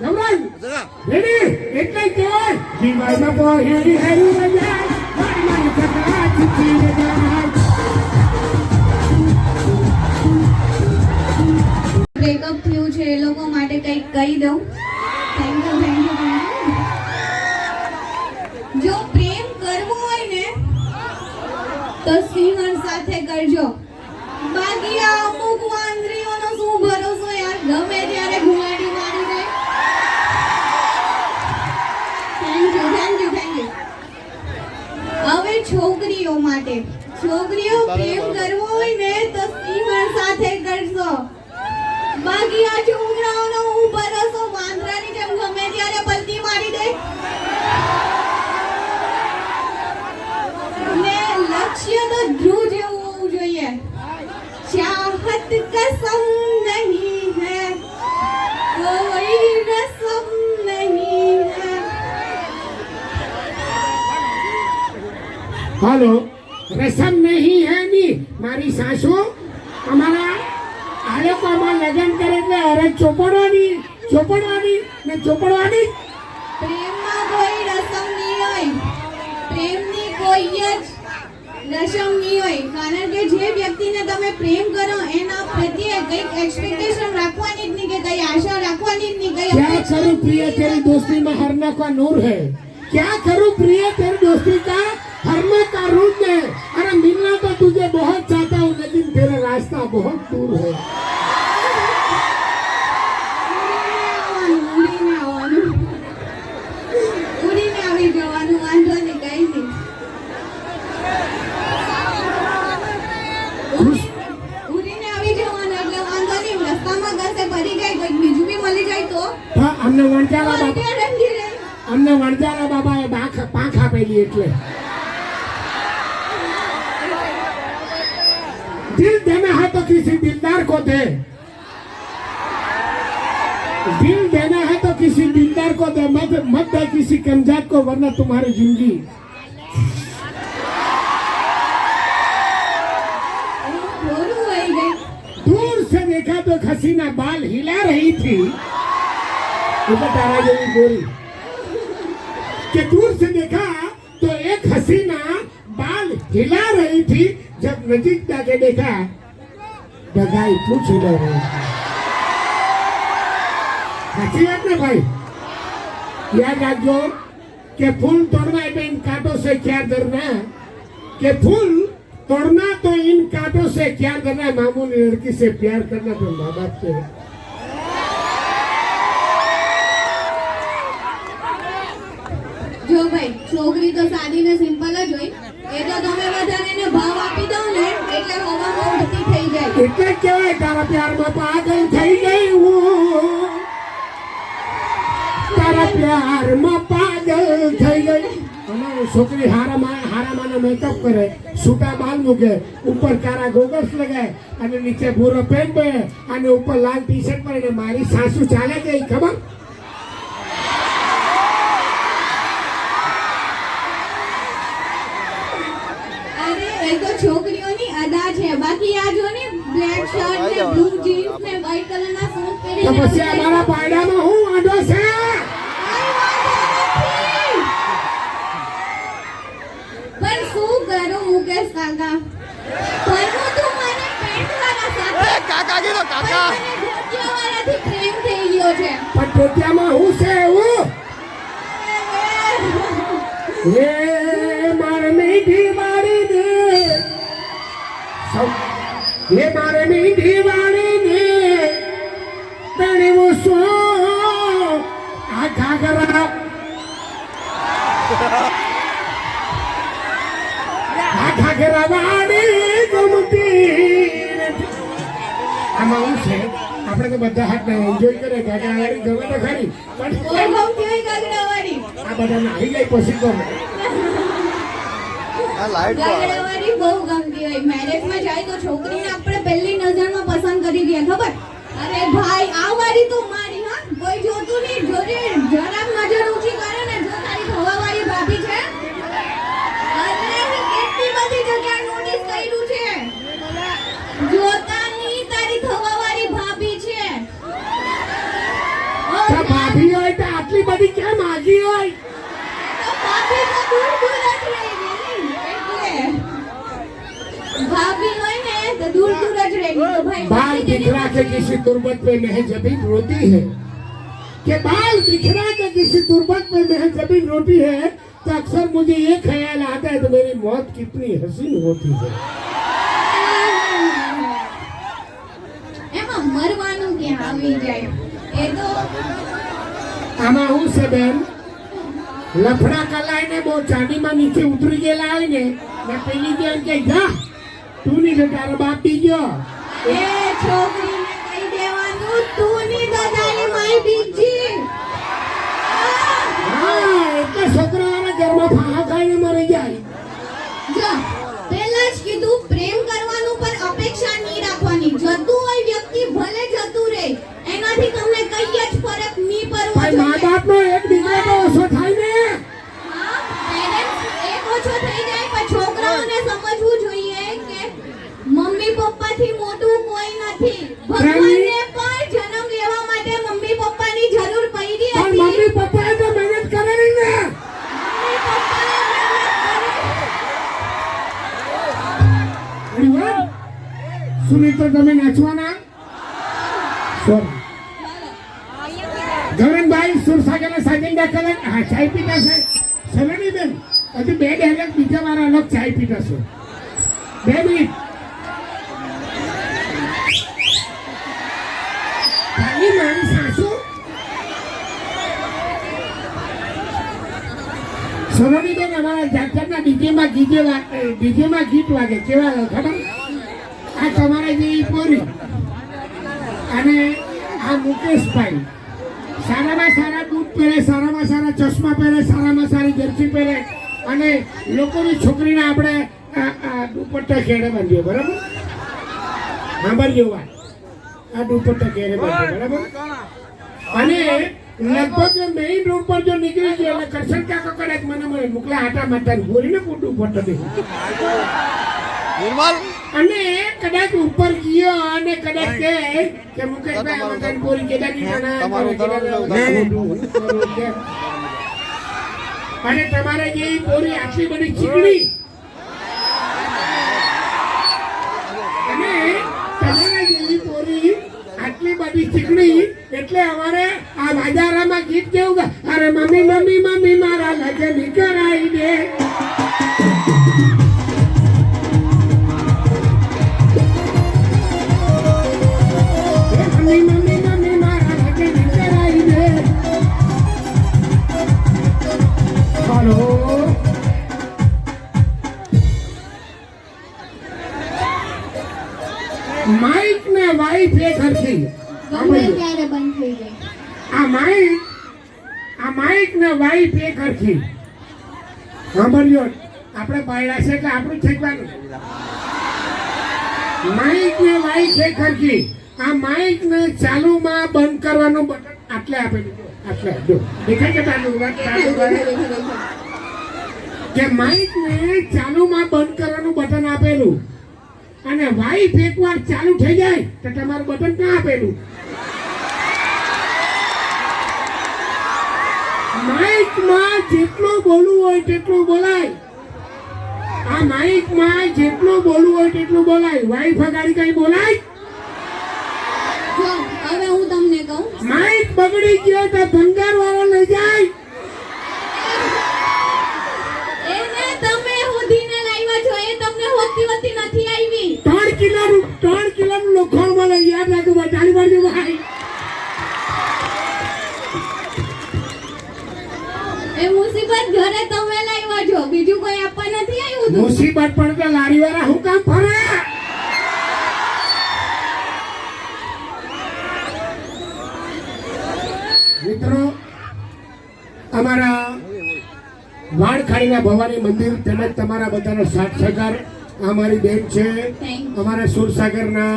નવરાજ ready એટલે કહેવાય જીવાય બાપો હેરી હેરી રજાય મારી કથા ચીચી રજાય બ્રેકઅપ થયું છે એ લોકો માટે કંઈક કહી દઉં. Thank you. જો પ્રેમ કરવો હોય ને તો સિંહણ સાથે કરજો. બાકી આ અમુક વાંદરીઓનો શું ભરોસો યાર, ગમે ત્યારે ઘુમાડી મારી દે. Thank you. હવે છોકરીઓ માટે, છોકરીઓ પ્રેમ કરવો હોય ને તો સિંહણ સાથે કરશો. બાકી આ છોકરાઓનો હું ભરોસો, વાંદરાની જેમ ગમે ત્યારે પલટી મારી દે. ને લક્ષ્ય તો ધ્રુવ જેવું હોવું જોઈએ. ચાહત कसम नहीं है, कोई रसम नहीं है. હાલો રસમ નહીં હે ની મારી સાસુ અમારા આ લોકો અમાર લગ્ન કરે એટલે અરે ચોપડવાની ને ચોપડવાની. પ્રેમમાં કોઈ રસમ નહીં હોય, પ્રેમની કોઈ જ રસમ નહીં હોય. કારણ કે જે વ્યક્તિને તમે પ્રેમ કરો એના પ્રત્યે કંઈક એક્સપેક્ટેશન રાખવાની જ નહીં, કે કઈ આશા રાખવાની જ નહીં. क्या करूं प्रिय तेरी दोस्ती में हरना का नूर है, क्या करूं प्रिय तेरी दोस्ती का हरने का रूप है. अरे मिलना तो तुझे बहुत चाहता हूँ लेकिन तेरा रास्ता बहुत दूर है. ઉડીને આવી જવાનું, વાંધો નહીં, કઈ નહીં. ઉડીને આવી જવાનું એટલે વાંધો નહીં. રસ્તામાં ઘસે ભરી જાય, કોઈ બીજું બી મળી જાય તો હા, અમને વણજારા બાબા ત્યાં રંગી રહે. અમને વણજારા બાબાએ પાંખ આપેલી એટલે दिल देना है तो किसी दिलदार को दे, दिल देना है तो किसी दिलदार को दे, मत दे किसी कमजात को वरना तुम्हारी जिंदगी. થોડું વહી ગઈ. दूर से देखा तो एक हसीना बाल हिला रही थी, ऊपर तारा जैसी गोरी. कि दूर से देखा तो एक हसीना बाल हिला रही थी, जब नजीक जाके देखा बगाई पूछ हिला रही थी. साची बात ना भाई, याद रखो कि फूल तोड़ना है तो इन कांटों से क्या डरना, कि फूल तोड़ना तो इन कांटों से क्या डरना, मामूली लड़की से प्यार करना तो माँ बाप से. જો ભાઈ, છોકરી તો સાદી ને સિમ્પલ જ હોય. એ તો તમે વધારે એને ભાવ આપી દો ને એટલે હવામાં ઉડતી થઈ જાય. એટલે કેવાય તારા પ્યારમાં પાગલ થઈ ગઈ હું, તારા પ્યારમાં પાગલ થઈ ગઈ. અમારી છોકરી હારામાનો મેકઅપ કરે, છૂટા બાલ મૂકે, ઉપર કાળા ગોગલ્સ લગાય અને નીચે ભૂરો પેન્ટ પહેરે અને ઉપર લાલ ટી શર્ટ પહેરે. મારી સાસુ ચાલે ગઈ ખબર. એ તો છોકરીઓની અદા છે. બાકી આ જો ને બ્લેક શર્ટ ને બ્લુ જીન્સ ને વ્હાઈટ કલરના શૂઝ તો પહેરીને પછી અમારા પાયડામાં હું વાંધો છે? પણ શું કરું મુકેશ કાકા, પરમો તું મને પેન્ટ વાળા સાથે, કાકા કીધો કાકા, મને ધોતિયા વાળાથી પ્રેમ થઈ ગયો છે. પણ ટોટિયામાં હું છે એવું? હે મારે મીઠી વાળી ને, હે મારે મીઠી વાળી ને તણવું સો આ ઘાઘરા, આ ઘાઘરા વાળી ગમતી. આમાં હું છે, આપણે તો બધા હાથને એન્જોય કરે, ઘાઘરા વાળી ગમે તો ખરી, બહુ પણ ગમતી હોય કાગડાવાળી. આ બધાને આવી જાય પછી ગમે. આ લાઈટ કાગડાવાળી બહુ ગમતી હોય. મેરેજમાં જાય તો છોકરીને આપણે પહેલી નજરમાં પસંદ કરી દઈએ, ખબર? અરે ભાઈ, આ વાળી તો મારી. હા, કોઈ જોતું નહીં. જોજે જરાક નજર ઊંચી કરે ને, જો તારી થવાવાળી ભાભી છે. અરે કેટલી બધી જગ્યાએ નોટિસ કર્યું છે, જોતા નહીં તારી થવાવાળી ભાભી છે. ભાભી ભાભી હોય તો આટલી બધી કેમ આગી હોય? તો ભાભી તો દૂર દૂર જ રહી ગઈ એટલે ભાભી હોય ને તો દૂર દૂર જ રહી ગઈ તો ભાઈ बाल बिखरा के किसी तुरबत पे महज जबी रोती है कि बाल बिखरा के किसी तुरबत पे महज जबी रोती है तो अक्सर मुझे ये ख्याल आता है तो मेरी मौत कितनी हसीन होती है। એમાં મરવાનું ક્યાં આવી જાય એ તો આમાં હું છે બેન, લફડા કલાઈને બહુ ચાંદીમાં નીચે ઉતરી ગયેલા હોય ને પેલી બેન કે જા તું નહીં તો તારો બાપ બી ગયો. એ છોકરીને કહી દેવાનું તું ની દાદાની માઈ બીજી હા એટલે છોકરાઓના ઘરમાં ફાંફા ખાઈને મરી જાય. જો પહેલા જ કીધું પ્રેમ કરવાનું પર અપેક્ષા નહીં રાખવાની. જતું હોય વ્યક્તિ ભલે જતું રહે એનાથી તમને કઈ જ ફરક નહીં પડવો ભાઈ મા જોઈએ. બાપનો એક દીકરો તો ઓછો થાય ને. હા, parents એક ઓછો થઈ જાય પણ છોકરાઓને સમજવું જોઈએ કે મમ્મી પપ્પાથી મોટું કોઈ નથી. ભગવાનને પણ જન્મ લેવા માટે મમ્મી પપ્પાની જરૂર પડી પણ હતી. મમ્મી પપ્પાએ તો મહેનત કરેલી ને. મમ્મી પપ્પાએ મહેનત કરી. સુમિત્ર તમે નાચવાના? સોરી ગગનભાઈ સુરસાગરના સાજિંદા કલર હા ચાય પીતા છે. સલોની બેન હજુ 2 ડાયરેક્ટ બીજા વાર અલગ ચાય પીતા છે. 2 મિનિટ ખાલી મારી સાસુ સલોની બેન અમારા જાતરના ડીજેમાં ગીત વાગે કેવા ખબર? આ તમારા જેવી પોરી અને આ મુકેશભાઈ સારામાં સારા બૂટ પહેરે, સારામાં સારા ચશ્મા પહેરે, સારામાં સારી જર્સી પહેરે અને લોકોની છોકરીને આપણે દુપટ્ટા ઘેરે બાંધીએ બરાબર. સાંભળજો વાત, આ દુપટ્ટા ઘેરે બાંધીએ બરાબર. અને લગભગ મેઇન રોડ પર જો નીકળી ગયો એટલે કરશન કાકા કદાચ મને મોકલા આટા માતા ગોરીને પૂટું પડતો દે અને કદાચ ઉપર ગયો અને કદાચ કે મુકેશભાઈ આમાં ગોરી કેદાની અને તમારે જે ગોરી આટલી બધી ચીકણી અને તમારા જેવી ગોરી આટલી બધી ચીકણી એટલે અમારે આ બાજારામાં ગીત કેવું અરે મમ્મી મમ્મી મમ્મી મારા લગન કરાવી દે. માઇક ને વાઇફ એક હરખી ગમે ત્યારે બંધ થઈ જાય. આ માઇક ને વાઇફ એક હરખી સાંભળ્યો. આપણે પાડ્યા છે કે આપણું ઠેકવાનું. માઇક ને વાઇફ એક હરખી. આ માઇક ને ચાલુમાં બંધ કરવાનું બટન આટલે આપેલું આટલે જો દેખાય કે ચાલુ કે માઇક ને ચાલુમાં બંધ કરવાનું બટન આપેલું અને વાઇફ એકવાર ચાલુ થઈ જાય તો તમારું બટન ક્યાં આપેલું? માઇકમાં જેટલું બોલવું હોય તેટલું બોલાય. આ માઇકમાં જેટલું બોલવું હોય તેટલું બોલાય. વાઇફ અગાડી કઈ બોલાય? જો હવે હું તમને કહું, માઇક બગડી ગયો તો ભંગાર વાળો લઈ જાય. એને તમે હોદીને લાવ્યા છો એ તમને હોતી નથી આવી. 3 કિલોનું લોખંડ મળે યાદ રાખો બચાવી પડજો ભાઈ. એ મુસીબત ઘરે તમે લાવ્યા છો, બીજું કોઈ આપવા નથી આવ્યું. મુસીબત પડે તો લારી વાળા હું કામ ફરે? મિત્રો અમારા વાણખાડીના ભવાની મંદિર તેમજ તમારા બધાનો સાથ સહકાર અમારી બેન છે. અમારા સુરસાગરના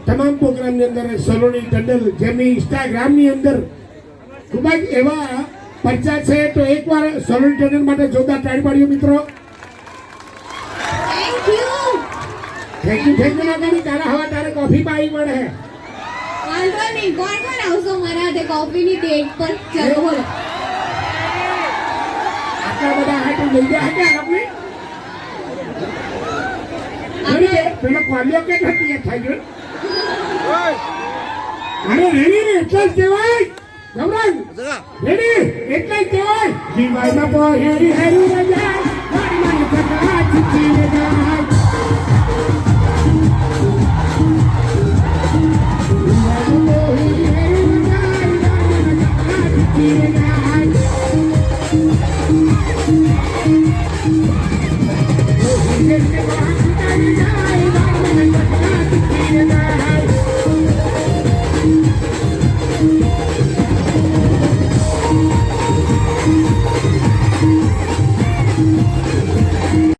તમામ પ્રોગ્રામની અંદર સલોની ટંડેલ જેમની ઇન્સ્ટાગ્રામની અંદર ખૂબ જ એવા પર્ચા છે તો એકવાર સલોની ટંડેલ માટે જોરદાર તાળી પાડ્યો મિત્રો. Thank you. થેન્ક યુ ના કરી તારા હવા તારે કોફી પાવી પડે. વાંધો નહીં. કોણ કોણ આવશો મારા હાથે કોફીની ડેટ પર? ચલો બોલો. આટલા બધા હાટું લઈ ગયા હતા આપણે પેલો કોલિયો કે નથી એ થઈ ગયો. અરે રેડી ને એટલે જ કહેવાય ગૌરાંગ રેડી એટલે જ કહેવાય જીવાયમાં કોઈ હેરી હેરી રજાય મારી મારી સકા ચીચી રજાય